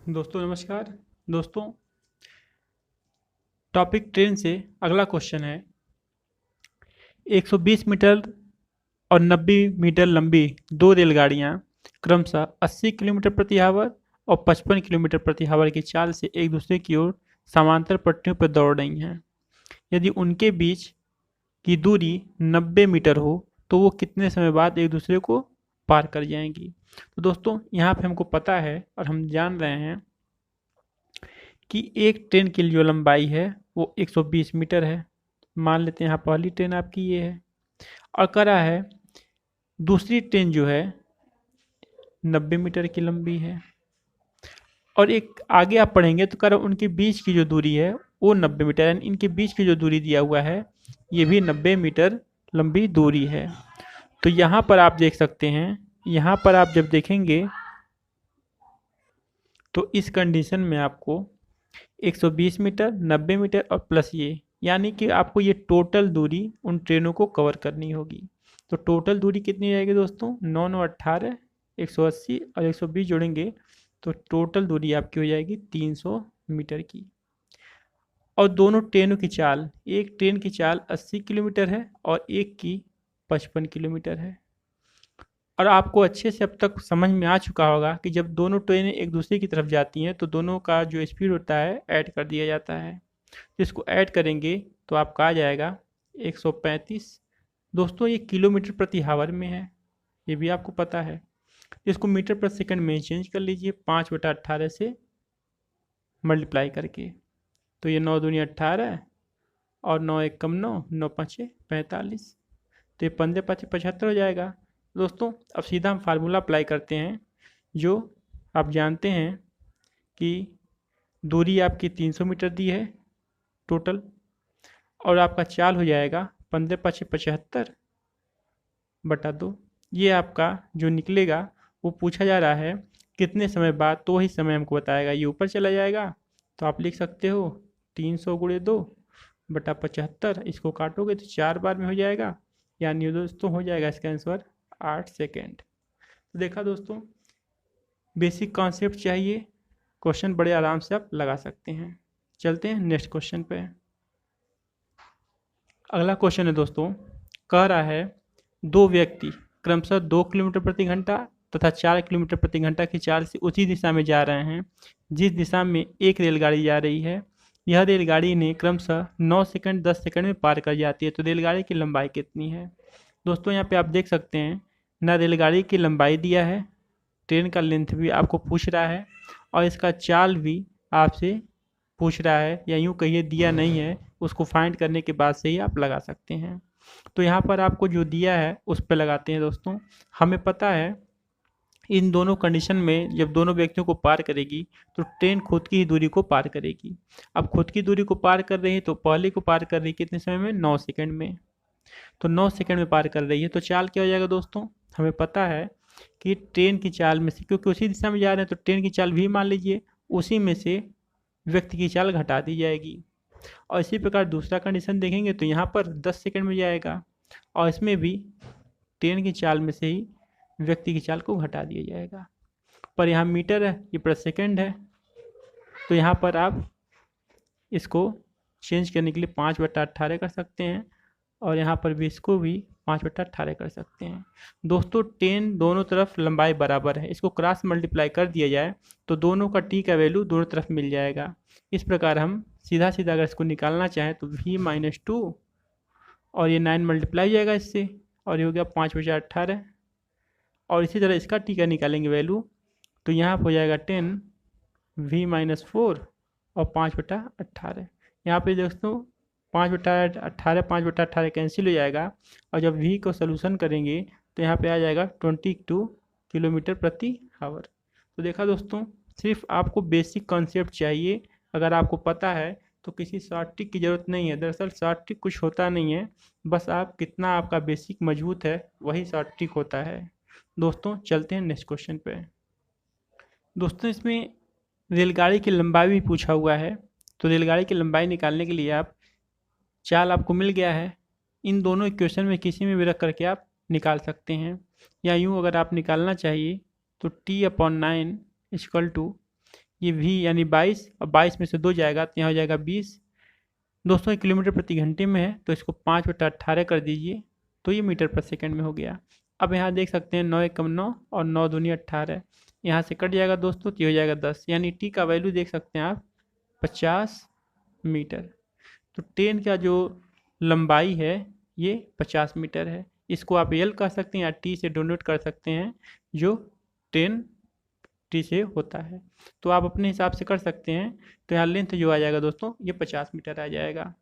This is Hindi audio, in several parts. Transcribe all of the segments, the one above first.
दोस्तों नमस्कार। दोस्तों, टॉपिक ट्रेन से अगला क्वेश्चन है। 120 मीटर और 90 मीटर लंबी दो रेलगाड़ियां क्रमशः 80 किलोमीटर प्रति आवर और 55 किलोमीटर प्रति आवर की चाल से एक दूसरे की ओर समांतर पटरियों पर दौड़ रही हैं। यदि उनके बीच की दूरी 90 मीटर हो तो वो कितने समय बाद एक दूसरे को पार कर जाएंगी। तो दोस्तों, यहाँ पे हमको पता है और हम जान रहे हैं कि एक ट्रेन की जो लंबाई है वो 120 मीटर है। मान लेते हैं यहाँ पहली ट्रेन आपकी ये है और कह रहा है दूसरी ट्रेन जो है 90 मीटर की लंबी है। और एक आगे आप पढ़ेंगे तो कह रहा है उनके बीच की जो दूरी है वो 90 मीटर है, यानी इनके बीच की जो दूरी दिया हुआ है ये भी 90 मीटर लंबी दूरी है। तो यहाँ पर आप देख सकते हैं, यहाँ पर आप जब देखेंगे तो इस कंडीशन में आपको 120 मीटर, 90 मीटर और प्लस ये, यानी कि आपको ये टोटल दूरी उन ट्रेनों को कवर करनी होगी। तो टोटल दूरी कितनी जाएगी दोस्तों? 9 9 18, 180 और 120 जोड़ेंगे तो टोटल दूरी आपकी हो जाएगी 300 मीटर की। और दोनों ट्रेनों की चाल, एक ट्रेन की चाल 80 किलोमीटर है और एक की 55 किलोमीटर है। और आपको अच्छे से अब तक समझ में आ चुका होगा कि जब दोनों ट्रेनें एक दूसरे की तरफ जाती हैं तो दोनों का जो स्पीड होता है ऐड कर दिया जाता है। तो इसको ऐड करेंगे तो आपका आ जाएगा 135। दोस्तों, ये किलोमीटर प्रति हावर में है, ये भी आपको पता है। इसको मीटर प्रति सेकंड में चेंज कर लीजिए 5/18 से मल्टीप्लाई करके। तो ये 9 दूनी 18 और 9 एक कम 9, 9 पाँचे 45, तो ये 15 पाँचे 75 हो जाएगा। दोस्तों, अब सीधा हम फार्मूला अप्लाई करते हैं। जो आप जानते हैं कि दूरी आपकी 300 मीटर दी है टोटल, और आपका चाल हो जाएगा 15 पाँचे 75 बटा 2। ये आपका जो निकलेगा वो पूछा जा रहा है कितने समय बाद, तो वही समय हमको बताएगा। ये ऊपर चला जाएगा तो आप लिख सकते हो 300 गुणे 2 बटा 75। इसको काटोगे तो 4 बार में हो जाएगा, यानी दोस्तों हो जाएगा इसका आंसर 8 सेकेंड। तो देखा दोस्तों, बेसिक कॉन्सेप्ट चाहिए, क्वेश्चन बड़े आराम से आप लगा सकते हैं। चलते हैं नेक्स्ट क्वेश्चन पे। अगला क्वेश्चन है दोस्तों, कह रहा है दो व्यक्ति क्रमशः 2 किलोमीटर प्रति घंटा तथा 4 किलोमीटर प्रति घंटा की चाल से उसी दिशा में जा रहे हैं जिस दिशा में एक रेलगाड़ी जा रही है। यह रेलगाड़ी ने क्रमशः 9 सेकंड 10 सेकंड में पार कर जाती है, तो रेलगाड़ी की लंबाई कितनी है? दोस्तों, यहाँ पे आप देख सकते हैं ना, रेलगाड़ी की लंबाई दिया है, ट्रेन का लेंथ भी आपको पूछ रहा है और इसका चाल भी आपसे पूछ रहा है, या यूँ कहिए दिया नहीं है, उसको फाइंड करने के बाद से ही आप लगा सकते हैं। तो यहाँ पर आपको जो दिया है उस पर लगाते हैं। दोस्तों, हमें पता है इन दोनों कंडीशन में जब दोनों व्यक्तियों को पार करेगी तो ट्रेन खुद की ही दूरी को पार करेगी। अब खुद की दूरी को पार कर रही है तो पहले को पार कर रही है कितने समय में? 9 सेकंड में। तो 9 सेकंड में पार कर रही है तो चाल क्या हो जाएगा दोस्तों? हमें पता है कि ट्रेन की चाल में से, क्योंकि उसी दिशा में जा रहे हैं तो ट्रेन की चाल भी मान लीजिए उसी में से व्यक्ति की चाल घटा दी जाएगी। और इसी प्रकार दूसरा कंडीशन देखेंगे तो यहाँ पर 10 सेकंड में जाएगा और इसमें भी ट्रेन की चाल में से ही व्यक्ति की चाल को घटा दिया जाएगा। पर यहाँ मीटर है, ये प्रति सेकंड है, तो यहाँ पर आप इसको चेंज करने के लिए 5/18 कर सकते हैं और यहाँ पर भी इसको भी 5/18 कर सकते हैं। दोस्तों, ट्रेन दोनों तरफ लंबाई बराबर है, इसको क्रॉस मल्टीप्लाई कर दिया जाए तो दोनों का टी का वैल्यू दोनों तरफ मिल जाएगा। इस प्रकार हम सीधा सीधा अगर इसको निकालना चाहें तो v-2 और ये 9 मल्टीप्लाई जाएगा इससे और ये हो गया 5/18। और इसी तरह इसका टी का निकालेंगे वैल्यू तो यहाँ पर हो जाएगा 10 v-4 और 5/18। यहाँ पे दोस्तों 5/18 5/18 कैंसिल हो जाएगा और जब v को सोल्यूशन करेंगे तो यहाँ पे आ जाएगा 22 किलोमीटर प्रति आवर। तो देखा दोस्तों, सिर्फ आपको बेसिक कॉन्सेप्ट चाहिए। अगर आपको पता है तो किसी शॉर्ट ट्रिक की ज़रूरत नहीं है। दरअसल शॉर्ट ट्रिक कुछ होता नहीं है, बस आप कितना आपका बेसिक मजबूत है वही शॉर्ट ट्रिक होता है। दोस्तों, चलते हैं नेक्स्ट क्वेश्चन पे। दोस्तों, इसमें रेलगाड़ी की लंबाई भी पूछा हुआ है, तो रेलगाड़ी की लंबाई निकालने के लिए आप चाल आपको मिल गया है, इन दोनों इक्वेशन में किसी में भी रख करके आप निकाल सकते हैं। या यूँ अगर आप निकालना चाहिए तो t/9 इक्वल टू ये v यानी 22, और 22 में से 2 जाएगा तो यहाँ हो जाएगा 20। दोस्तों ये किलोमीटर प्रति घंटे में है तो इसको 5/18 कर दीजिए, तो ये मीटर पर सेकंड में हो गया। अब यहाँ देख सकते हैं 9 एकम 9 और 9 दूनी 18, यहाँ से कट जाएगा दोस्तों, तो ये हो जाएगा 10, यानी टी का वैल्यू देख सकते हैं आप 50 मीटर। तो ट्रेन का जो लंबाई है ये 50 मीटर है। इसको आप एल कह सकते हैं या टी से डोनेट कर सकते हैं, जो ट्रेन टी से होता है, तो आप अपने हिसाब से कर सकते हैं। तो यहाँ लेंथ जो आ जाएगा दोस्तों ये 50 मीटर आ जाएगा।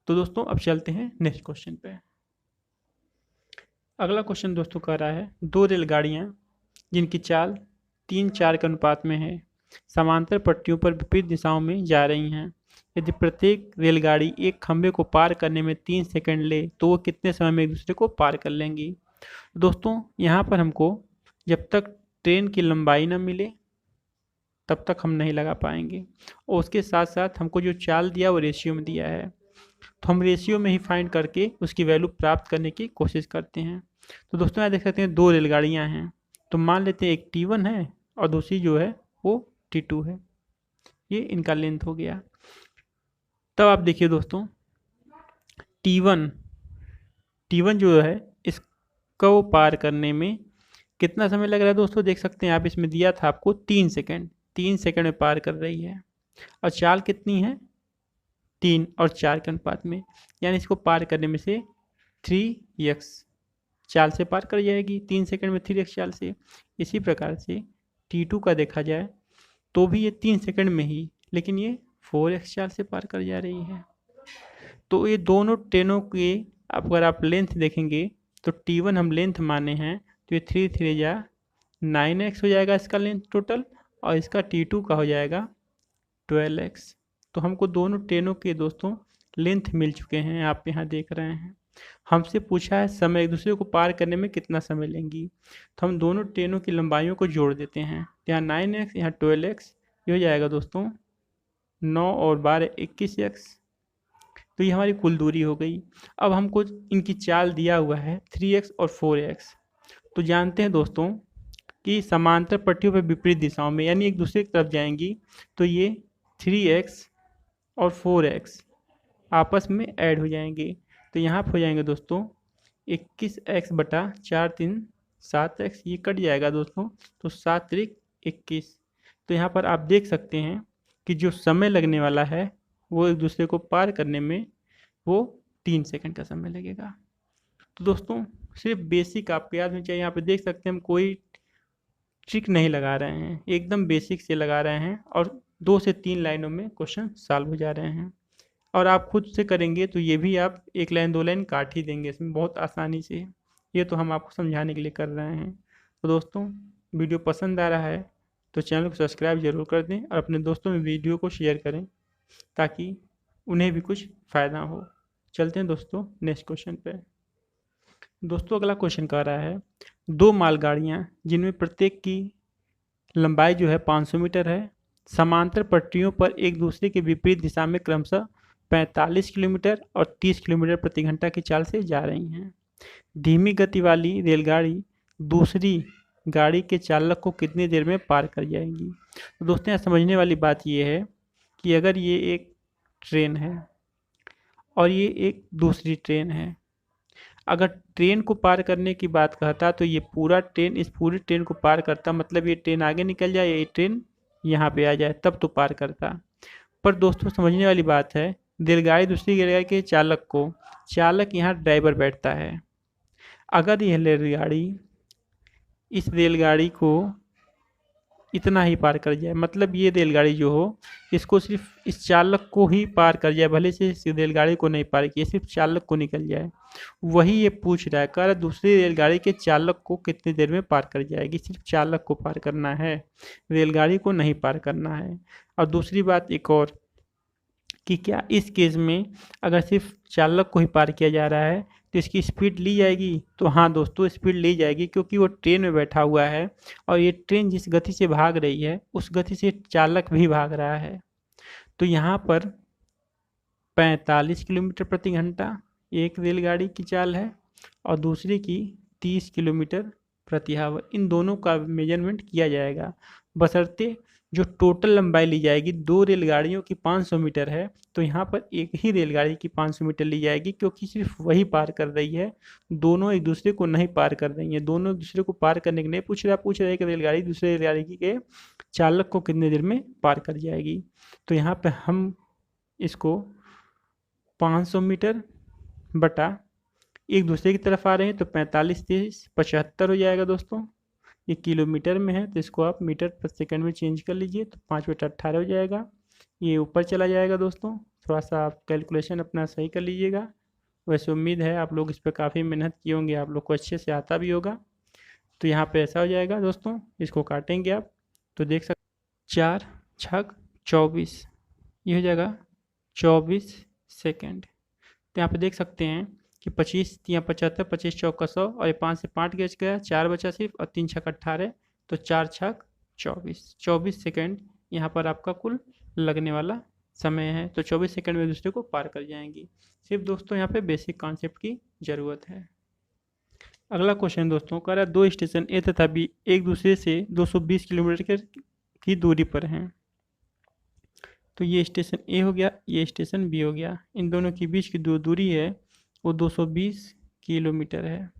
तो दोस्तों अब चलते हैं नेक्स्ट क्वेश्चन पे। अगला क्वेश्चन दोस्तों कह रहा है, दो रेलगाड़ियाँ जिनकी चाल 3:4 के अनुपात में है, समांतर पट्टियों पर विपरीत दिशाओं में जा रही हैं। यदि प्रत्येक रेलगाड़ी एक खंभे को पार करने में 3 सेकंड ले तो वो कितने समय में एक दूसरे को पार कर लेंगी। दोस्तों यहाँ पर हमको जब तक ट्रेन की लंबाई ना मिले तब तक हम नहीं लगा पाएंगे, और उसके साथ साथ हमको जो चाल दिया वो रेशियो में दिया है, तो हम रेशियो में ही फाइंड करके उसकी वैल्यू प्राप्त करने की कोशिश करते हैं। तो दोस्तों यहाँ देख सकते हैं दो रेलगाड़ियाँ हैं, तो मान लेते हैं एक T1 है और दूसरी जो है वो T2 है। ये इनका लेंथ हो गया। तब आप देखिए दोस्तों T1 जो है इसको पार करने में कितना समय लग रहा है दोस्तों, देख सकते हैं आप इसमें दिया था आपको 3 सेकंड, 3 सेकंड में पार कर रही है, और चाल कितनी है 3 और 4 के अनुपात में, यानी इसको पार करने में से 3x चाल से पार कर जाएगी, 3 सेकंड में 3x चाल से। इसी प्रकार से T2 का देखा जाए तो भी ये 3 सेकंड में ही, लेकिन ये 4x चाल से पार कर जा रही है। तो ये दोनों ट्रेनों के अगर आप लेंथ देखेंगे तो T1 हम लेंथ माने हैं, तो ये 3 3 जा 9x हो जाएगा इसका लेंथ टोटल, और इसका T2 का हो जाएगा 12x। तो हमको दोनों ट्रेनों के दोस्तों लेंथ मिल चुके हैं, आप यहाँ देख रहे हैं। हमसे पूछा है समय एक दूसरे को पार करने में कितना समय लेंगी, तो हम दोनों ट्रेनों की लंबाइयों को जोड़ देते हैं, यहाँ 9x यहाँ 12x, ये हो जाएगा दोस्तों 9 और 12 21x। तो ये हमारी कुल दूरी हो गई। अब हमको इनकी चाल दिया हुआ है 3x और 4x। तो जानते हैं दोस्तों कि समांतर पट्टियों पर विपरीत दिशाओं में, यानी एक दूसरे की तरफ जाएंगी, तो ये 3x और 4x आपस में ऐड हो जाएंगे। तो यहाँ पर हो जाएंगे दोस्तों 21x बटा 4 3 7x, ये कट जाएगा दोस्तों, तो 7 3 21। तो यहाँ पर आप देख सकते हैं कि जो समय लगने वाला है वो एक दूसरे को पार करने में वो 3 सेकंड का समय लगेगा। तो दोस्तों सिर्फ बेसिक आपको याद होनी चाहिए। यहाँ पे देख सकते हैं हम कोई ट्रिक नहीं लगा रहे हैं, एकदम बेसिक से लगा रहे हैं, और 2 से 3 लाइनों में क्वेश्चन सॉल्व हो जा रहे हैं। और आप खुद से करेंगे तो ये भी आप 1 लाइन 2 लाइन काट ही देंगे इसमें बहुत आसानी से। ये तो हम आपको समझाने के लिए कर रहे हैं। तो दोस्तों वीडियो पसंद आ रहा है तो चैनल को सब्सक्राइब ज़रूर कर दें, और अपने दोस्तों में वीडियो को शेयर करें ताकि उन्हें भी कुछ फ़ायदा हो। चलते हैं दोस्तों नेक्स्ट क्वेश्चन पे। दोस्तों अगला क्वेश्चन कह रहा है, दो मालगाड़ियाँ जिनमें प्रत्येक की लंबाई जो है 500 मीटर है, समांतर पटरियों पर एक दूसरे के विपरीत दिशा में क्रमशः 45 किलोमीटर और 30 किलोमीटर प्रति घंटा की चाल से जा रही हैं। धीमी गति वाली रेलगाड़ी दूसरी गाड़ी के चालक को कितनी देर में पार कर जाएंगी। तो दोस्तों यहाँ समझने वाली बात ये है कि अगर ये एक ट्रेन है और ये एक दूसरी ट्रेन है, अगर ट्रेन को पार करने की बात कहता तो ये पूरा ट्रेन इस पूरी ट्रेन को पार करता, मतलब ये ट्रेन आगे निकल जाए या ये ट्रेन यहाँ पे आ जाए तब तो पार करता। पर दोस्तों समझने वाली बात है, रेलगाड़ी दूसरी रेलगाड़ी के चालक यहाँ ड्राइवर बैठता है। अगर यह रेलगाड़ी इस रेलगाड़ी को इतना ही पार कर जाए, मतलब ये रेलगाड़ी जो हो इसको सिर्फ इस चालक को ही पार कर जाए, भले से इस रेलगाड़ी को नहीं पार किए, सिर्फ चालक को निकल जाए, वही ये पूछ रहा है। कह रहा दूसरी रेलगाड़ी के चालक को कितनी देर में पार कर जाएगी। सिर्फ चालक को पार करना है, रेलगाड़ी को नहीं पार करना है। और दूसरी बात एक और कि क्या इस केस में अगर सिर्फ चालक को ही पार किया जा रहा है तो इसकी स्पीड ली जाएगी। तो हाँ दोस्तों स्पीड ली जाएगी, क्योंकि वो ट्रेन में बैठा हुआ है और ये ट्रेन जिस गति से भाग रही है उस गति से चालक भी भाग रहा है। तो यहाँ पर 45 किलोमीटर प्रति घंटा एक रेलगाड़ी की चाल है और दूसरी की 30 किलोमीटर प्रति आवर। इन दोनों का मेजरमेंट किया जाएगा, बशर्ते जो टोटल लंबाई ली जाएगी 2 रेलगाड़ियों की 500 मीटर है, तो यहाँ पर एक ही रेलगाड़ी की 500 मीटर ली जाएगी, क्योंकि सिर्फ वही पार कर रही है, दोनों एक दूसरे को नहीं पार कर रही हैं। दोनों एक दूसरे को पार करने के लिए पूछ रहा है कि रेलगाड़ी दूसरे रेलगाड़ी के चालक को कितने देर में पार कर जाएगी। तो यहाँ पे हम इसको 500 मीटर बटा एक दूसरे की तरफ आ रहे हैं तो 45 30 75 हो जाएगा दोस्तों। ये किलोमीटर में है तो इसको आप मीटर पर सेकंड में चेंज कर लीजिए, तो 5/18 हो जाएगा। ये ऊपर चला जाएगा दोस्तों। थोड़ा सा आप कैलकुलेशन अपना सही कर लीजिएगा। वैसे उम्मीद है आप लोग इस पर काफ़ी मेहनत किए होंगे, आप लोग को अच्छे से आता भी होगा। तो यहाँ पे ऐसा हो जाएगा दोस्तों, इसको काटेंगे आप तो देख सकते 4 छक 24, ये हो जाएगा 24 सेकेंड। तो यहाँ पे देख सकते हैं कि 25 तियाँ 75, 25 चौका 100 और ये 5 से 5 गज गया, 4 बचा सिर्फ और 3 छक 18, तो 4 छक 24 सेकेंड यहाँ पर आपका कुल लगने वाला समय है। तो 24 सेकेंड में एक दूसरे को पार कर जाएंगी। सिर्फ दोस्तों यहाँ पे बेसिक कॉन्सेप्ट की ज़रूरत है। अगला क्वेश्चन दोस्तों कह रहा है 2 स्टेशन ए तथा बी एक दूसरे से 220 किलोमीटर की दूरी पर हैं। तो ये स्टेशन ए हो गया, ये स्टेशन बी हो गया, इन दोनों के बीच की जो दूरी है वो 220 किलोमीटर है।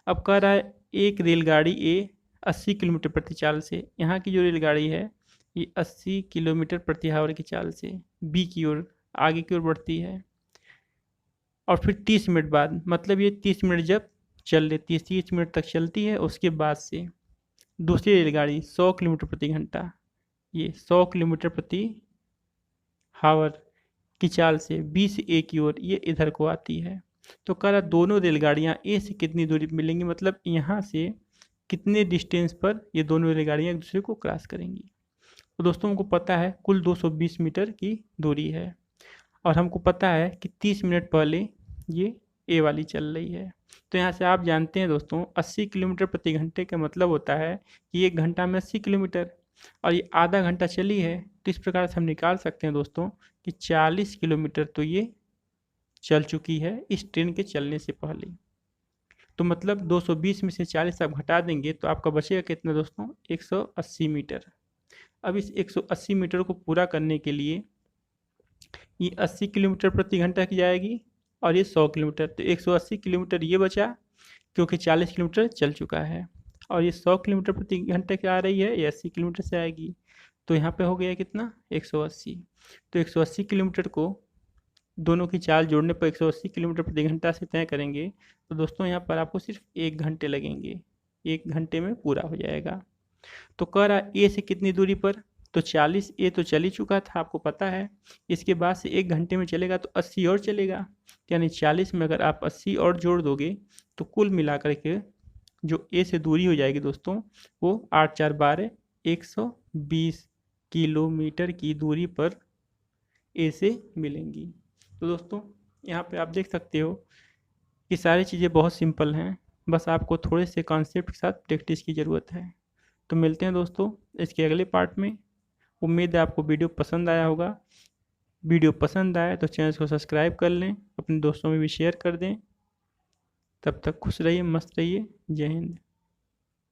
अब कह रहा है एक रेलगाड़ी ए 80 किलोमीटर प्रति चाल से, यहाँ की जो रेलगाड़ी है ये 80 किलोमीटर प्रति आवर की चाल से बी की ओर आगे की ओर बढ़ती है, और फिर 30 मिनट बाद, मतलब ये 30 मिनट जब चल रही 30 मिनट तक चलती है, उसके बाद से दूसरी रेलगाड़ी 100 किलोमीटर प्रति घंटा, ये 100 किलोमीटर प्रति आवर की चाल से बी से ए की ओर ये इधर को आती है। तो कह रहा दोनों रेलगाड़ियाँ ए से कितनी दूरी पर मिलेंगी, मतलब यहाँ से कितने डिस्टेंस पर ये दोनों रेलगाड़ियाँ एक दूसरे को क्रॉस करेंगी। तो दोस्तों हमको पता है कुल 220 मीटर की दूरी है, और हमको पता है कि 30 मिनट पहले ये ए वाली चल रही है। तो यहाँ से आप जानते हैं दोस्तों 80 किलोमीटर प्रति घंटे का मतलब होता है कि 1 घंटा में 80 किलोमीटर, और ये आधा घंटा चली है। तो इस प्रकार से हम निकाल सकते हैं दोस्तों कि 40 किलोमीटर तो ये चल चुकी है इस ट्रेन के चलने से पहले। तो मतलब 220 में से 40 आप घटा देंगे तो आपका बचेगा कितना दोस्तों, 180 मीटर। अब इस 180 मीटर को पूरा करने के लिए ये 80 किलोमीटर प्रति घंटा की जाएगी और ये 100 किलोमीटर, तो 180 किलोमीटर ये बचा क्योंकि 40 किलोमीटर चल चुका है, और ये 100 किलोमीटर प्रति घंटे की आ रही है, ये 80 किलोमीटर से आएगी। तो यहाँ पे हो गया कितना, 180। तो 180 किलोमीटर को दोनों की चाल जोड़ने पर 180 किलोमीटर प्रति घंटा से तय करेंगे तो दोस्तों यहाँ पर आपको सिर्फ 1 घंटे लगेंगे, 1 घंटे में पूरा हो जाएगा। तो कह रहा ए से कितनी दूरी पर, तो 40 ए तो चल ही चुका था आपको पता है, इसके बाद से 1 घंटे में चलेगा तो 80 और चलेगा, यानी 40 में अगर आप 80 और जोड़ दोगे तो कुल मिलाकर के जो ए से दूरी हो जाएगी दोस्तों वो 8 4 12 120 किलोमीटर की दूरी पर ए से मिलेंगी। तो दोस्तों यहाँ पे आप देख सकते हो कि सारी चीज़ें बहुत सिंपल हैं, बस आपको थोड़े से कॉन्सेप्ट के साथ प्रैक्टिस की ज़रूरत है। तो मिलते हैं दोस्तों इसके अगले पार्ट में। उम्मीद है आपको वीडियो पसंद आया होगा। वीडियो पसंद आए तो चैनल को सब्सक्राइब कर लें, अपने दोस्तों में भी शेयर कर दें। तब तक खुश रहिए, मस्त रहिए। जय हिंद।